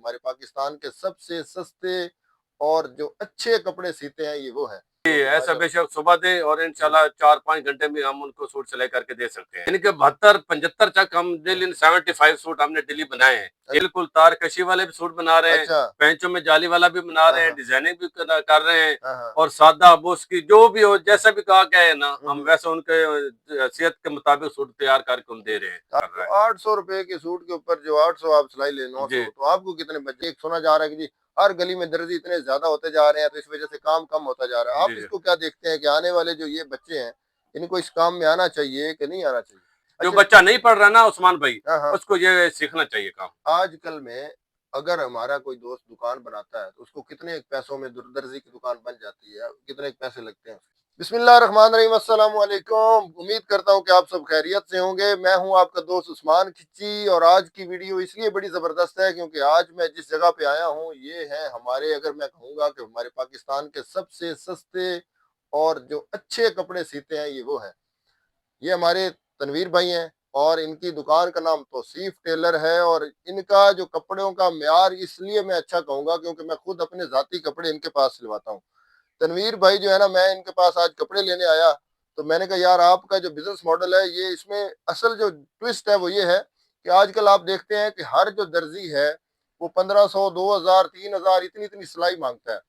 हमारे पाकिस्तान के सबसे सस्ते और जो अच्छे कपड़े सीते हैं ये वो है। ऐसा माशा बेशक सुबह दे और इंशाल्लाह 4-5 घंटे में हम उनको सूट सिलाई करके दे सकते हैं। इनके 72-75 तक हम डेली 75 सूट हमने डेली बनाए हैं। बिल्कुल तार कशी वाले भी सूट बना रहे हैं, अच्छा। पेंचों में जाली वाला भी बना हाँ रहे हैं, हाँ डिजाइनिंग भी कर रहे हैं हाँ हाँ। और सादा बोस की जो भी हो जैसा भी कहा गया है ना, हम हम्म। वैसे उनके हैसियत के मुताबिक सूट तैयार करके हम दे रहे हैं, कर तो रहा है। 800 रुपए के सूट के ऊपर जो 800 आप सिलाई ले, 900, जी तो आपको कितने बचे? एक सुना जा रहा है कि जी हर गली में दर्जी इतने ज्यादा होते जा रहे हैं तो इस वजह से काम कम होता जा रहा है। आप जी जी। इसको क्या देखते हैं कि आने वाले जो ये बच्चे हैं इनको इस काम में आना चाहिए कि नहीं आना चाहिए? जो अच्छा। बच्चा नहीं पढ़ रहा ना उस्मान भाई, हाँ हाँ। उसको ये सीखना चाहिए काम। आजकल में अगर हमारा कोई दोस्त दुकान बनाता है तो उसको कितने पैसों में दर्जी की दुकान बन जाती है, कितने पैसे लगते हैं? बिस्मिल्लाहिर्रहमानिर्रहीम, अस्सलाम वालेकुम। उम्मीद करता हूँ कि आप सब खैरियत से होंगे। मैं हूँ आपका दोस्त उस्मान खिच्ची और आज की वीडियो इसलिए बड़ी ज़बरदस्त है क्योंकि आज मैं जिस जगह पे आया हूँ ये है हमारे, अगर मैं कहूँगा कि हमारे पाकिस्तान के सबसे सस्ते और जो अच्छे कपड़े सीते हैं ये वो है। ये हमारे तनवीर भाई हैं और इनकी दुकान का नाम तौसीफ टेलर है और इनका जो कपड़ों का म्यार इसलिए मैं अच्छा कहूँगा क्योंकि मैं खुद अपने ज़ाती कपड़े इनके पास सिलवाता हूँ। तनवीर भाई जो है ना, मैं इनके पास आज कपड़े लेने आया तो मैंने कहा यार आपका जो बिजनेस मॉडल है ये, इसमें असल जो ट्विस्ट है वो ये है कि आजकल आप देखते हैं कि हर जो दर्जी है वो 1500, 2000, 3000 इतनी इतनी सिलाई मांगता है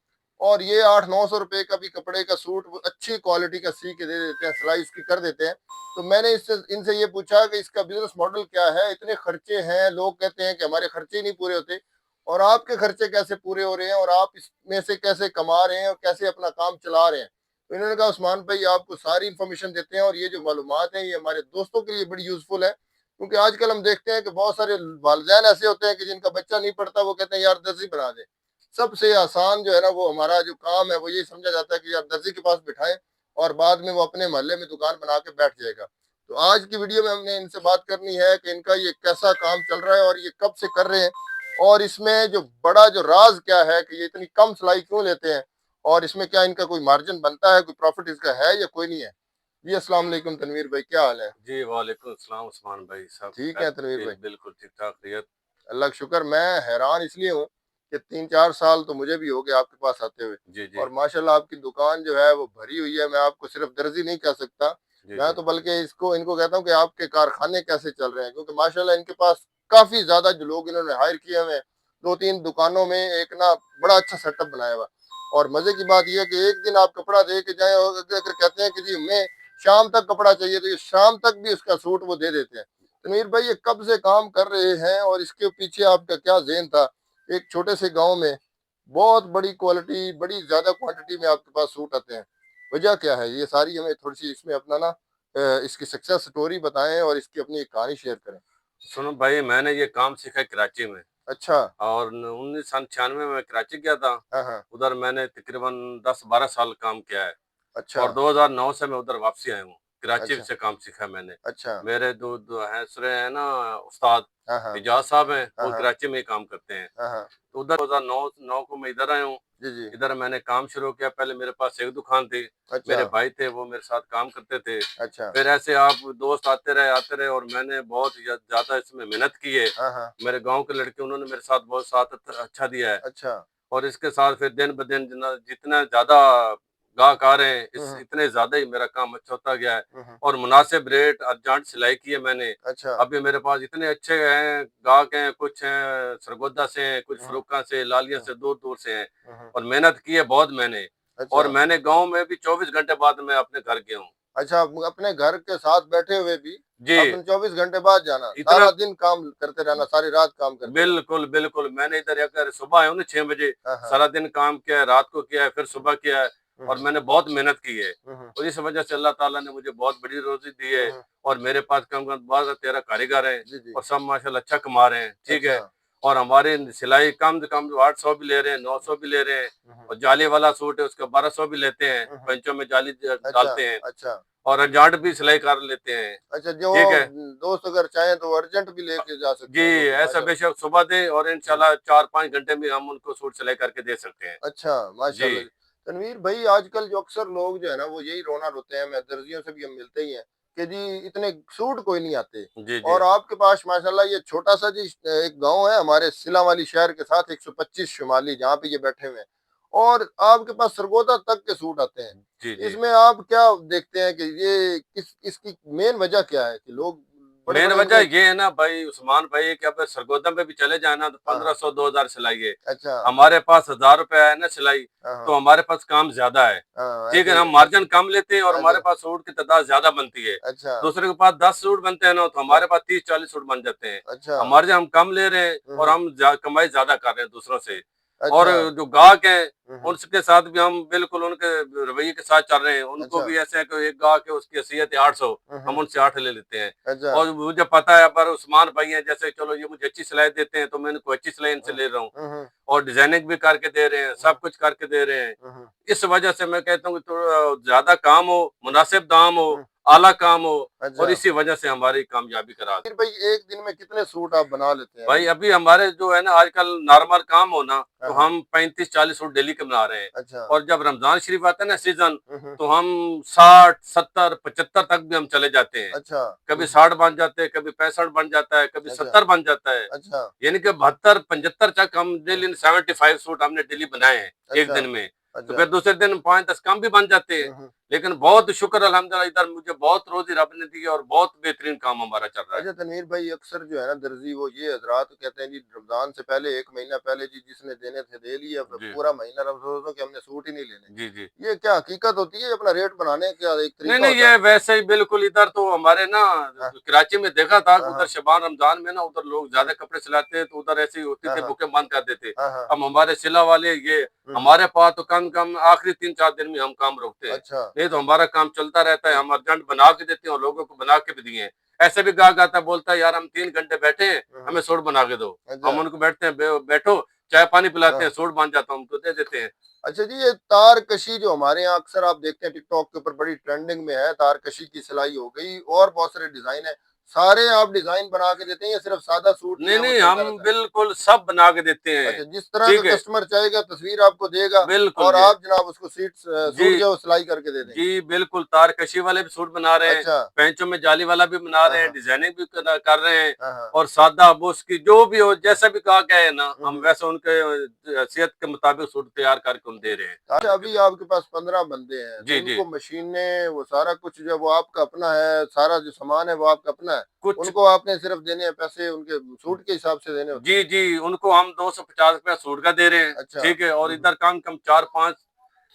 और ये 800-900 रुपए का भी कपड़े का सूट वो अच्छी क्वालिटी का सी के दे देते हैं, सिलाई इसकी कर देते हैं। तो मैंने इससे इनसे ये पूछा कि इसका बिजनेस मॉडल क्या है, इतने खर्चे हैं, लोग कहते हैं कि हमारे खर्चे ही नहीं पूरे होते और आपके खर्चे कैसे पूरे हो रहे हैं और आप इसमें से कैसे कमा रहे हैं और कैसे अपना काम चला रहे हैं? तो इन्होंने कहा उस्मान भाई आपको सारी इन्फॉर्मेशन देते हैं और ये जो मालूमात है ये हमारे दोस्तों के लिए बड़ी यूजफुल है क्योंकि आजकल हम देखते हैं कि बहुत सारे वालिदैन ऐसे होते हैं कि जिनका बच्चा नहीं पढ़ता, वो कहते हैं यार दर्जी बना दे। सबसे आसान जो है ना वो हमारा जो काम है वो ये समझा जाता है कि यार दर्जी के पास बिठाएं और बाद में वो अपने मोहल्ले में दुकान बना के बैठ जाएगा। तो आज की वीडियो में हमने इनसे बात करनी है कि इनका ये कैसा काम चल रहा है और ये कब से कर रहे हैं और इसमें जो बड़ा जो राज क्या है कि ये इतनी कम सिलाई क्यों लेते हैं और इसमें क्या इनका कोई मार्जिन बनता है, कोई प्रॉफिट इसका है या कोई नहीं है? जी अस्सलाम वालेकुम तनवीर भाई, क्या हाल है? जी वालेकुम अस्सलाम उस्मान भाई, सब ठीक है तनवीर जी भाई, बिल्कुल ठीक ठाक खैरियत। अल्लाह का शुक्र। मैं हैरान इसलिए हूँ कि 3-4 साल तो मुझे भी हो गए आपके पास आते हुए जी जी और माशाल्लाह आपकी दुकान जो है वो भरी हुई है। मैं आपको सिर्फ दर्जी नहीं कह सकता, जी मैं जी। तो बल्कि इसको इनको कहता हूँ कि आपके कारखाने कैसे चल रहे हैं क्योंकि माशाल्लाह इनके पास काफी ज्यादा जो लोग इन्होंने हायर किए हुए हैं, 2-3 दुकानों में एक ना बड़ा अच्छा सेटअप बनाया हुआ। और मजे की बात यह है कि एक दिन आप कपड़ा दे के जाए और अगर कहते हैं कि जी हमें शाम तक कपड़ा चाहिए तो ये शाम तक भी उसका सूट वो दे देते हैं। तनवीर भाई ये कब से काम कर रहे हैं और इसके पीछे आपका क्या ज़हन था? एक छोटे से गांव में बहुत बड़ी क्वालिटी, बड़ी ज्यादा क्वांटिटी में आपके पास सूट आते हैं, वजह क्या है? ये सारी हमें थोड़ी सी इसमें अपना ना इसकी सक्सेस स्टोरी बताएं और इसकी अपनी एक कहानी शेयर करें। सुनो भाई, मैंने ये काम सीखा है कराची में अच्छा। और 1996 में कराची गया था। हाँ हाँ। उधर मैंने तकरीबन 10-12 साल काम किया है अच्छा। और 2009 से मैं उधर वापसी आया हूँ। कराची अच्छा। से काम सीखा मैंने। अच्छा। मेरे दो हैं दूसरे हैं ना, उस्ताद हाँ हाँ एजाज साहब हैं, हाँ वो हाँ कराची में ही काम करते हैं। हाँ हाँ। तो उधर 2009 को मैं इधर आया हूँ। जी जी। इधर मैंने काम शुरू किया। पहले मेरे पास एक दुकान थी, अच्छा। मेरे भाई थे वो मेरे साथ काम करते थे। अच्छा। फिर ऐसे आप दोस्त आते रहे और मैंने बहुत ज़्यादा इसमें मेहनत की है। हाँ हाँ। मेरे गाँव के लड़के उन्होंने मेरे साथ बहुत साथ अच्छा दिया है अच्छा। और इसके साथ फिर दिन ब दिन जितना ज़्यादा गाहक आ रहे हैं, इस हम्म इतने ज़्यादा ही मेरा काम अच्छा होता गया है हम्म। और मुनासिब रेट अर्जेंट सिलाई की है मैंने। अच्छा। अभी मेरे पास इतने अच्छे हैं गाहक हैं, कुछ हैं सरगोदा से हैं, कुछ हम्म फरुक्का से, लालिया हम्म से, दूर-दूर से हैं हम्म। और मेहनत की है बहुत मैंने। अच्छा। और मैंने गाँव में भी 24 घंटे बाद मैं अपने घर गया हूँ। अच्छा, आप अपने घर के साथ बैठे हुए भी जी, आपने 24 घंटे बाद जाना, इतना सारा दिन काम करते रहना, सारी रात काम करते रहना? बिल्कुल, बिल्कुल। मैंने इधर अगर सुबह आया हूँ ना 6 बजे, हाँ हाँ। सारा दिन काम किया है, रात को किया है, फिर सुबह किया है और हम्म मैंने बहुत मेहनत की है। हम्म और इस वजह से अल्लाह ताला ने मुझे बहुत बड़ी रोज़ी दी है हम्म। और मेरे पास कम से कम 12-13 कारीगर हैं जी जी। और सब माशाल्लाह अच्छा कमा रहे हैं, ठीक अच्छा। है? और हमारे सिलाई कम से कम 800 भी ले रहे हैं, 900 भी ले रहे हैं हम्म और जाली वाला सूट है उसका 1200 भी लेते हैं, हम्म। पंचों में जाली अच्छा। डालते हैं अच्छा। और अर्जेंट भी सिलाई कर लेते हैं, अच्छा, जो ठीक है? दोस्त अगर चाहें तो अर्जेंट भी लेके जा जी, सकते हैं, तो ऐसा माशा। बेशक सुबह दे और हम्म। इंशाल्लाह 4-5 घंटे में हम उनको सूट सिलाई करके दे सकते हैं। अच्छा, जी, माशाल्लाह। तनवीर भाई आजकल जो अक्सर लोग जो है ना वो यही रोना रोते हैं, मैं दर्जियों से भी हम मिलते ही हैं कि जी इतने सूट कोई नहीं आते। जी जी और आपके पास माशाल्लाह ये छोटा सा जी एक गांव है हमारे सिलावाली शहर के साथ 125 शुमाली जहाँ पे ये बैठे हुए हैं, और आपके पास सरगोदा तक के सूट आते हैं। जी जी। इसमें आप क्या देखते हैं कि ये इसकी मेन वजह क्या है कि लोग बड़े मेन बड़े वजह इनके। ये है ना भाई उस्मान भाई कि अब सरगोदा में भी चले जाए ना तो हाँ। 1500 2000 सिलाई है। अच्छा। हमारे पास 1000 रुपया है ना सिलाई, हाँ तो हाँ हमारे पास काम ज्यादा है। हाँ, ठीक ऐसे है, ही हम मार्जिन कम लेते हैं और हमारे ऐसे। पास सूट की तादाद ज्यादा बनती है। अच्छा। दूसरे के पास 10 सूट बनते हैं ना तो हाँ, हमारे पास 30 40 सूट बन जाते हैं। अच्छा। हमारे हम कम ले रहे हैं और हम्म, हम कमाई ज्यादा कर रहे हैं दूसरों से। और अच्छा। जो गाहक हैं हम्म, उसके साथ भी हम बिल्कुल उनके रवैये के साथ चल रहे हैं। उनको अच्छा। भी ऐसे है कि एक गाहक है उसकी हैसियत है 800, हम हम्म, उनसे 8 ले लेते हैं। अच्छा। और मुझे पता है पर उस्मान भाई हैं जैसे चलो ये मुझे अच्छी सिलाई देते हैं तो मैं इनको अच्छी सिलाई इनसे हम्म, ले रहा हूँ। हम्म, और डिजाइनिंग भी करके दे रहे हैं, हम्म, सब कुछ करके दे रहे हैं। हम्म, इस वजह से मैं कहता हूँ कि थोड़ा ज्यादा काम हो, मुनासिब दाम हो, हम्म, आला काम हो, और अच्छा। इसी वजह से हमारी कामयाबी करा। फिर भाई एक दिन में कितने सूट आप बना लेते हैं भाई अभी? अभी हमारे जो है ना आजकल नॉर्मल काम हो ना हाँ तो हाँ, हम 35 40 सूट डेली के बना रहे हैं। अच्छा। और जब रमजान शरीफ आता है ना सीजन, हम्म, तो हम 60 70 75 तक भी हम चले जाते हैं। अच्छा। कभी 60 बन जाते हैं, कभी 65 बन जाता है, कभी अच्छा। 70 बन जाता है। अच्छा। यानी कि 72 75 तक हम डेली 75 सूट हमने डेली बनाए हैं एक अच्छा। दिन में। तो अच्छा। फिर दूसरे दिन 5 10 कम भी बन जाते हैं। हम्म, लेकिन बहुत शुक्र अल्हम्दुलिल्लाह इधर मुझे बहुत रोजी रब ने दी है और बहुत बेहतरीन काम हमारा चल रहा है। अच्छा तनवीर भाई, अक्सर जो है ना दर्जी वो ये हजरात कहते हैं जी रमजान से पहले एक महीना पहले जी जिसने देने थे दे लिए, अब जी पूरा महीना रमजान कि हमने सूट ही नहीं जी जी। लेने। ये क्या हकीकत होती है? अपना रेट बनाने का एक नहीं तरीका नहीं, होता ये है? वैसे ही बिल्कुल इधर तो हमारे ना हाँ कराची में देखा था कि हाँ उधर हाँ शबान रमजान में ना उधर लोग हाँ ज्यादा कपड़े सिलाते हैं तो उधर ऐसी होती हाँ थे बुके बंद कर देते। हाँ हाँ, अब हमारे सिला वाले ये हम्म, हमारे पास तो कम कम आखिरी 3 4 दिन में हम काम रोकते हैं। अच्छा। नहीं तो हमारा काम चलता रहता है, हम्म, हम अर्जेंट बना के देते हैं और लोगों को बना के भी दिए हैं। ऐसे भी गाहक आता बोलता है यार हम 3 घंटे बैठे हैं, हम्म, हमें सूट बना के दो। अच्छा। हम उनको बैठते हैं बैठो चाय पानी पिलाते हाँ, हैं, सूट बन जाता हूँ तो दे देते हैं। अच्छा जी, ये तार कशी जो हमारे यहाँ अक्सर आप देखते हैं टिकटॉक के ऊपर बड़ी ट्रेंडिंग में है, तार कशी की सिलाई हो गई और बहुत सारे डिजाइन है, सारे आप डिजाइन बना के देते हैं या सिर्फ सादा सूट जो नहीं है वो नहीं, चलता हम रहता है? बिल्कुल सब बना के देते हैं। अच्छा, जिस तरह का ठीक है, कस्टमर चाहेगा तस्वीर आपको देगा बिल्कुल और जी। आप जनाब उसको जी सूट जो है वो सिलाई करके दे देंगे। जी बिल्कुल, तारकशी वाले भी सूट बना रहे हैं, अच्छा। पेंचों में जाली वाला भी बना हाँ रहे हैं, हाँ डिजाइनिंग भी कर रहे हैं। हाँ हाँ, और सादा अब उसकी जो भी हो जैसा भी कहा गया है ना हम हम्म। वैसे उनके हैसियत के मुताबिक सूट तैयार करके उन दे रहे हैं। अच्छा, अभी आपके पास 15 बंदे हैं तो जी जी। उनको मशीनें वो सारा कुछ जो है वो आपका अपना है, सारा जो सामान है वो आपका अपना है, कुछ उनको आपने सिर्फ देने हैं पैसे उनके सूट के हिसाब से देने होते हैं? जी जी, उनको हम 250 रुपया सूट का दे रहे हैं। अच्छा। ठीक है, और इधर कम कम 4 5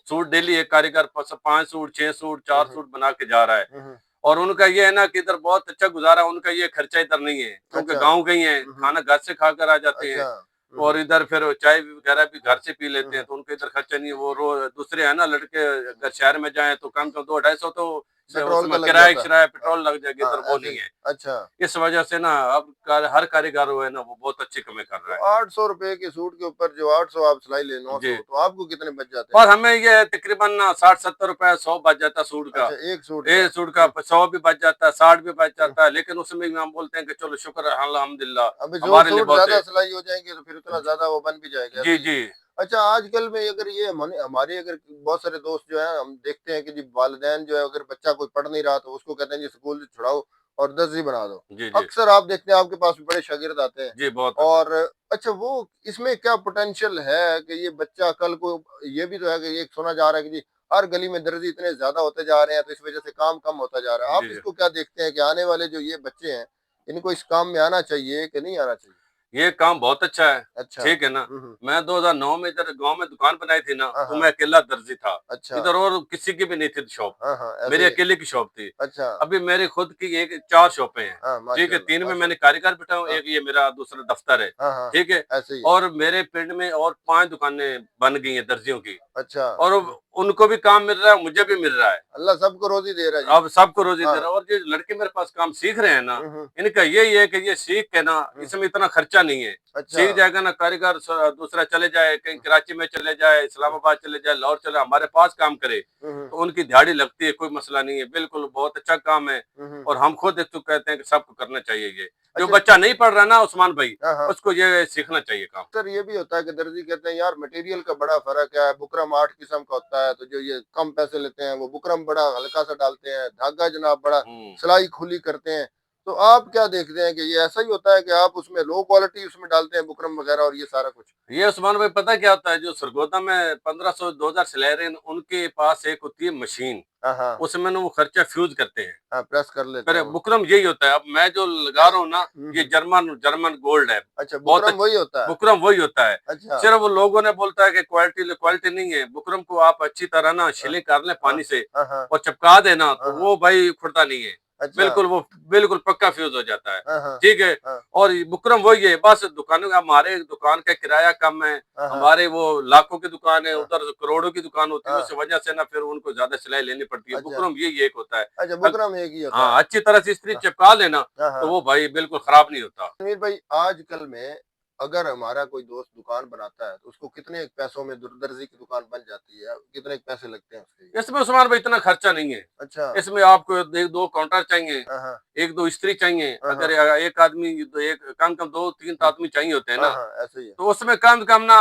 सूट डेली एक कारीगर 5 सूट 6 सूट 4 सूट बना के जा रहा है। हम्म, और उनका ये है ना कि इधर बहुत अच्छा गुजारा, उनका ये खर्चा इधर नहीं है क्योंकि अच्छा। गाँव गई है, खाना घर से खाकर आ जाते हैं। अच्छा। और इधर फिर चाय वगैरह भी घर से पी लेते हैं हम्म, तो उनका इधर खर्चा नहीं है। वो रोज दूसरे है ना लड़के अगर शहर में जाए तो कम कम 2 250 तो पेट्रोल का उसमें लग किराया जाता है। किराया हाँ पेट्रोल लग जाएगी, इधर हाँ, वो ऐसे नहीं ही। है। अच्छा। इस वजह से ना अब हर कारीगर वो है ना वो बहुत अच्छी कमाई कर तो रहा है। 800 रुपए के सूट के ऊपर जो 800 आप सिलाई ले, 900, जी, तो आपको कितने बच जाते हैं? और हमें ये तकरीबन ना 60 70 रुपया 100 बच जाता सूट का। अच्छा, एक सूट का। एक सूट का 100 भी बच जाता है, 60 भी बच जाता है, लेकिन उसमें भी हम बोलते हैं कि चलो शुक्र है अल्हम्दुलिल्लाह अभी जो हमारे लिए सूट बहुत ज्यादा है। सिलाई हो जाएंगे तो फिर उतना ज्यादा वो बन भी जाएगा, जी ऐसे ही है। जी अच्छा, आजकल में अगर ये हमारे अगर बहुत सारे दोस्त जो है हम देखते हैं कि जी वालिदैन जो है अगर बच्चा कोई पढ़ नहीं रहा तो उसको कहते हैं जी स्कूल से छुड़ाओ और दर्जी बना दो। जी जी अक्सर आप देखते हैं आपके पास भी बड़े शागिर्द आते हैं। जी, बहुत अच्छा। और अच्छा, वो इसमें क्या पोटेंशियल है कि ये बच्चा कल को, ये भी तो है कि ये सुना जा रहा है कि जी हर गली में दर्जी इतने ज्यादा होते जा रहे हैं तो इस वजह से काम कम होता जा रहा है। आप जी जी, इसको क्या देखते हैं कि आने वाले जो ये बच्चे हैं इनको इस काम में आना चाहिए कि नहीं आना चाहिए? ये काम बहुत अच्छा है। अच्छा। ठीक है ना, मैं 2009 में इधर गांव में दुकान बनाई थी ना हाँ तो हाँ, मैं अकेला दर्जी था। अच्छा। इधर और किसी की भी नहीं थी शॉप, हाँ हाँ, ऐसे मेरी ही। अकेले की शॉप थी। अच्छा। अभी मेरी खुद की एक 4 शॉपें हैं। हाँ, ठीक है, माशाल्लाह 3 में मैंने माशाल्लाह। कारीगर बिठा हूँ, हाँ एक ये मेरा दूसरा दफ्तर है। हाँ हाँ, ठीक है, ऐसे ही है। और मेरे पिंड में और 5 दुकानें बन गई हैं दर्जियों की। अच्छा। और उनको भी काम मिल रहा है, मुझे भी मिल रहा है। अल्लाह सबको रोजी दे रहा है जी। अब सबको रोजी दे हाँ। रहा है। और जो लड़के मेरे पास काम सीख रहे हैं ना, हम्म, इनका यही है कि ये सीख के ना हम्म, इसमें इतना खर्चा नहीं है। अच्छा। सीख जाएगा ना कारीगर दूसरा चले जाए कहीं कराची में चले जाए, इस्लामाबाद चले जाए, लाहौर चले, हमारे पास काम करे हम्म, तो उनकी दिहाड़ी लगती है, कोई मसला नहीं है, बिल्कुल बहुत अच्छा काम है। हम्म, और हम खुद एक तो कहते हैं कि सबको करना चाहिए ये। जो अच्छा। बच्चा नहीं पढ़ रहा ना उस्मान भाई, हाँ हाँ, उसको ये सीखना चाहिए काम। सर ये भी होता है कि दर्जी कहते हैं यार मटेरियल का बड़ा फर्क है, बुकरम 8 किस्म का होता होता है, तो जो ये कम पैसे लेते हैं वो बुकरम बड़ा हल्का सा डालते हैं, धागा जनाब बड़ा हम्म। सिलाई खुली करते हैं। तो आप क्या देखते हैं कि ये ऐसा ही होता है कि आप उसमें लो क्वालिटी उसमें डालते हैं बुकरम वगैरह और ये सारा कुछ? ये उस्मान भाई पता क्या होता है, जो सरगोदा में 1500-2000 सिलाई रहे हैं, उनके पास एक होती है मशीन, हाँ, हाँ। उसमें ना वो खर्चा फ्यूज करते हैं। हाँ, प्रेस कर लेते पर हैं वो। बुकरम यही होता है। अब मैं जो लगा रहा हूँ ना, ये जर्मन जर्मन गोल्ड है। अच्छा, बहुत बुकरम वही होता है? बुकरम वही होता है। अच्छा। सिर्फ वो लोगों ने बोलता है कि क्वालिटी क्वालिटी नहीं है। बुकरम को आप अच्छी तरह ना हाँ, छिले कर लें हाँ, पानी से हाँ, हाँ, और चिपका देना, हाँ, तो हाँ। वो भाई खुलता नहीं है। अच्छा। बिल्कुल वो बिल्कुल पक्का फ्यूज हो जाता है। हाँ, हाँ, ठीक है। हाँ, और ये बुकरम वही है, बस दुकानों का, हमारे दुकान का किराया कम है। हाँ, हाँ, हमारे वो लाखों की दुकान है, हाँ, उधर करोड़ों की दुकान होती है, हाँ। उस वजह से ना फिर उनको ज्यादा सिलाई लेनी पड़ती है। अच्छा, बुकरम यही एक होता है। अच्छा, बुकरम एक ही होता है। हाँ, अच्छी तरह से इस्त्री हाँ, चिपका लेना, हाँ, तो हाँ। वो भाई बिल्कुल खराब नहीं होता। रणवीर भाई, आजकल में अगर हमारा कोई दोस्त दुकान बनाता है तो उसको कितने एक पैसों में दर्जी की दुकान बन जाती है, कितने एक पैसे लगते हैं उसके? इसमें उस्मान भाई इतना खर्चा नहीं है। अच्छा। इसमें आपको एक दो काउंटर चाहिए, हाँ, हाँ, एक दो इस्त्री चाहिए। हाँ, अगर हाँ, एक आदमी तो एक कम कम दो तीन हम्म, आदमी चाहिए होते हैं हाँ, ना, हाँ, ऐसे ही है। तो उसमें कम से कम ना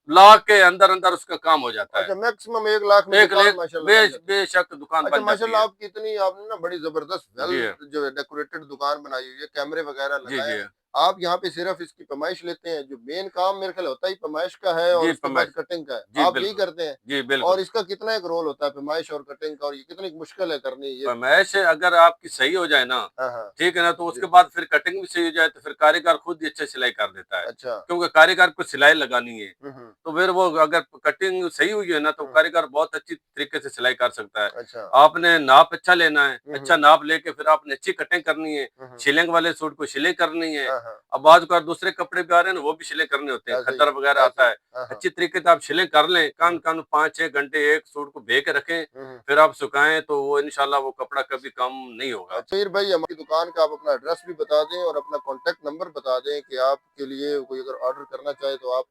लाख के अंदर अंदर उसका काम हो जाता है। अच्छा, मैक्सिमम 1 लाख में एक दुकान लेख माशाल्लाह बन जाती है। बेशक दुकान अच्छा, बन जाती माशाल्लाह है। आपकी इतनी आपने ना बड़ी जबरदस्त वेल जी जो है डेकोरेटेड दुकान बनाई हुई है, कैमरे वगैरह जी लगाए जी हैं। आप यहाँ पे सिर्फ इसकी पैमाइश लेते हैं, जो मेन काम मेरे ख्याल होता ही पैमाइश का है और जी उसके बाद फरमाइश। कटिंग का है, जी आप यही बिल्कुल। करते हैं? जी और बिल्कुल। इसका कितना एक रोल होता है पैमाइश और कटिंग का, और ये कितनी मुश्किल है करनी ये? फरमाइश अगर आपकी सही हो जाए ना, हाँ, हाँ। ठीक है ना, तो जी। उसके बाद फिर कटिंग भी सही हो जाए, तो फिर कारीगर खुद ही अच्छे सिलाई कर देता है। अच्छा। क्योंकि कारीगर को सिलाई लगानी है, हम्म। तो फिर वो अगर कटिंग सही हुई है ना, तो हम्म, कारीगर बहुत अच्छी तरीके से सिलाई कर सकता है। अच्छा। आपने नाप अच्छा लेना है, अच्छा हम्म, नाप लेके फिर आपने अच्छी कटिंग करनी है। हम्म। शिलिंग वाले सूट को सिलाई करनी है। हाँ, हाँ, अब बाद का दूसरे कपड़े भी आ रहे हैं ना, वो भी सिलाई करने होते हैं, ऐसे ही खद्दर है, वगैरह ऐसे आता ही। है। हाँ, हाँ। अच्छी तरीके से आप सिलाई कर लें, कान हम्म, कान 5-6 घंटे एक सूट को भे के रखें, हम्म। फिर आप सुखाएं, तो वो इंशाल्लाह वो कपड़ा कभी कम नहीं होगा। अच्छा, फिर भाई हमारी दुकान का आप अपना एड्रेस भी बता दें और अपना कॉन्टेक्ट नंबर बता दें कि आपके लिए कोई अगर ऑर्डर करना चाहे तो आप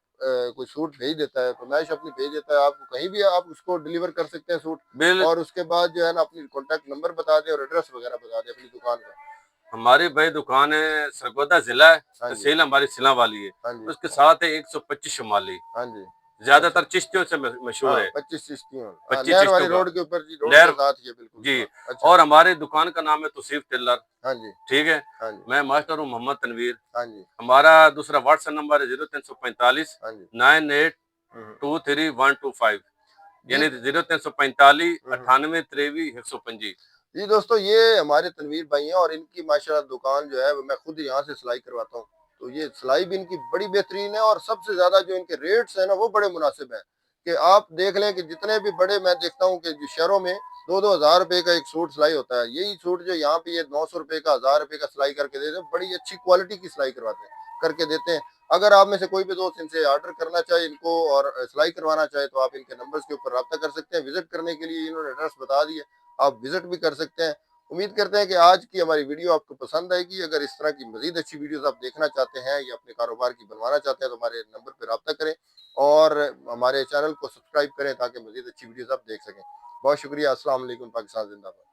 कोई सूट भेज देता है, फरमाइश अपनी भेज देता है, आपको कहीं भी आप उसको डिलीवर कर सकते हैं सूट। बिल और उसके बाद जो है ना अपनी कॉन्टेक्ट नंबर बता दें और एड्रेस वगैरह बता दें अपनी दुकान का। हमारी भाई दुकान है, सरगोदा जिला है, हाँ जी, तहसील हमारी सिला वाली है। हाँ जी, उसके साथ है 125 शुमाली, हाँ जी। अच्छा। ज्यादातर चिश्तियों से मशहूर हाँ, है। 25 चिश्तियों, हाँ, 25 नहर वाली चिश्तियों का रोड के ऊपर जी, रोड के नहर। साथ ही है बिल्कुल जी। दुकान। अच्छा। और हमारे दुकान का नाम है तौसीफ टेलर। हाँ जी, ठीक है। हाँ जी, मैं मास्टर हूँ मोहम्मद तनवीर। हाँ जी, हमारा दूसरा व्हाट्सएप नंबर है 0345 हाँ जी। 9823 125, जी। यानी 0345 हम्म। 9823 125। जी दोस्तों, ये हमारे तनवीर भाई हैं और इनकी माशाल्लाह दुकान जो है वो मैं खुद यहाँ से सिलाई करवाता हूँ। तो ये सिलाई भी इनकी बड़ी बेहतरीन है और सबसे ज़्यादा जो इनके रेट्स हैं ना वो बड़े मुनासिब हैं। कि आप देख लें कि जितने भी बड़े मैं देखता हूँ कि जो शहरों में 2-2 हज़ार रुपए का एक सूट सिलाई होता है, यही सूट जो यहाँ पे ये 900 रुपए का, 1000 रुपए का सिलाई करके देते हैं, बड़ी अच्छी क्वालिटी की सिलाई करवाते हैं, करके देते हैं। अगर आप में से कोई भी दोस्त इनसे ऑर्डर करना चाहे इनको और सिलाई करवाना चाहे तो आप इनके नंबर्स के ऊपर रब्ता कर सकते हैं। विजिट करने के लिए इन्होंने एड्रेस बता दिया, आप विजिट भी कर सकते हैं। उम्मीद करते हैं कि आज की हमारी वीडियो आपको पसंद आएगी। अगर इस तरह की मजीद अच्छी वीडियोस आप देखना चाहते हैं या अपने कारोबार की बनवाना चाहते हैं तो हमारे नंबर पर रब्ता करें और हमारे चैनल को सब्सक्राइब करें ताकि मजीद अच्छी वीडियोस आप देख सकें। बहुत शुक्रिया। अस्सलाम वालेकुम। पाकिस्तान जिंदाबाद।